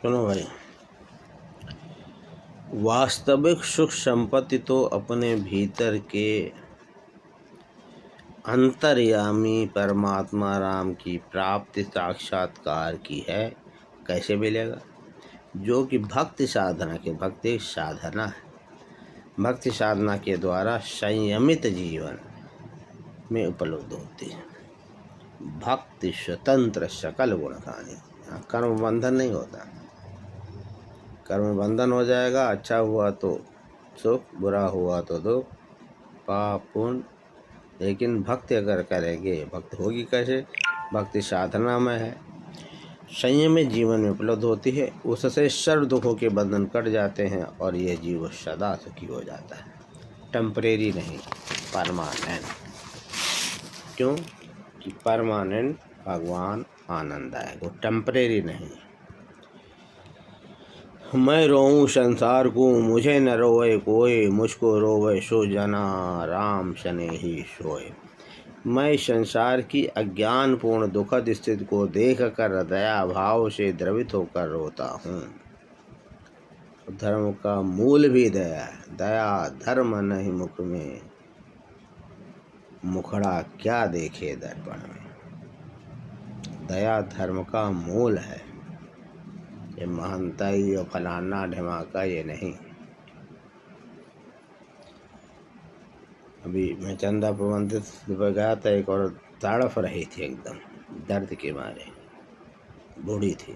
सुनो भाई, वास्तविक सुख संपत्ति तो अपने भीतर के अंतर्यामी परमात्मा राम की प्राप्ति साक्षात्कार की है। कैसे मिलेगा? जो कि भक्ति साधना भक्ति एक साधना है। भक्ति साधना के द्वारा संयमित जीवन में उपलब्ध होती है। भक्ति स्वतंत्र सकल गुण खानी। कर्म बंधन नहीं होता। कर्म बंधन हो जाएगा, अच्छा हुआ तो सुख, बुरा हुआ तो दुख, पाप पुण्य। लेकिन भक्ति अगर करेंगे, भक्ति होगी कैसे? भक्ति साधना में है, संयमित जीवन में उपलब्ध होती है। उससे सर्व दुखों के बंधन कट जाते हैं और यह जीव सदा सुखी हो जाता है। टेम्परेरी नहीं, परमानेंट। क्यों कि परमानेंट भगवान आनंद आएगा, वो टेम्परेरी नहीं। मैं रोऊं संसार को, मुझे न रोए कोई, मुझको रोवे सो जना, राम सने ही सोए। मैं संसार की अज्ञानपूर्ण दुखद स्थिति को देख कर दया भाव से द्रवित होकर रोता हूँ। धर्म का मूल भी दया है। दया धर्म नहीं मुख में, मुखड़ा क्या देखे दर्पण में। दया धर्म का मूल है। ये महंताई और फलाना ढमाका ये नहीं। अभी मैं चंदा प्रबंधित पर गया था, एक और तड़फ रही थी एकदम दर्द के मारे। बूढ़ी थी,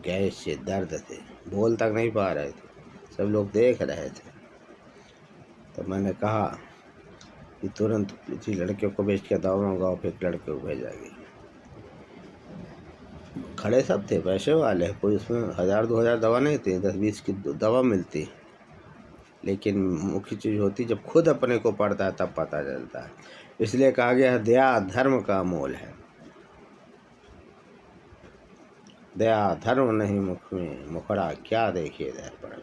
गैस से दर्द थे, बोल तक नहीं पा रहे थे, सब लोग देख रहे थे। तो मैंने कहा कि तुरंत किसी लड़के को बेच के दवा मंगाओ, फिर लड़के को भेजाएगी। खड़े सब थे, पैसे वाले, कोई उसमें 1000-2000 दवा नहीं थी, 10-20 की दवा मिलती। लेकिन मुख्य चीज़ होती जब खुद अपने को पड़ता है तब पता चलता है। इसलिए कहा गया है दया धर्म का मूल है। दया धर्म नहीं मुख में, मुखड़ा क्या देखे दर्पण।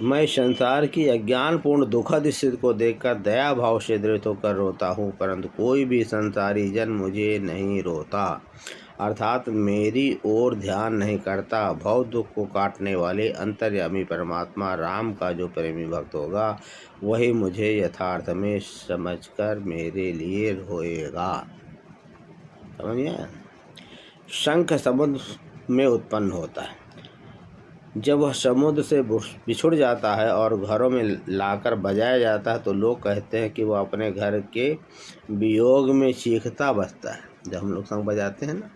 मैं संसार की अज्ञानपूर्ण दुखद स्थिति को देखकर दया भाव से द्रवित होकर रोता हूँ, परंतु कोई भी संसारी जन मुझे नहीं रोता, अर्थात मेरी ओर ध्यान नहीं करता। भव दुख को काटने वाले अंतर्यामी परमात्मा राम का जो प्रेमी भक्त होगा, वही मुझे यथार्थ में समझकर मेरे लिए रोएगा। समझिए, शंख समुद्र में उत्पन्न होता है। जब वह समुद्र से बिछुड़ जाता है और घरों में लाकर बजाया जाता है तो लोग कहते हैं कि वह अपने घर के वियोग में चीखता बजता है। जब हम लोग शंख बजाते हैं ना,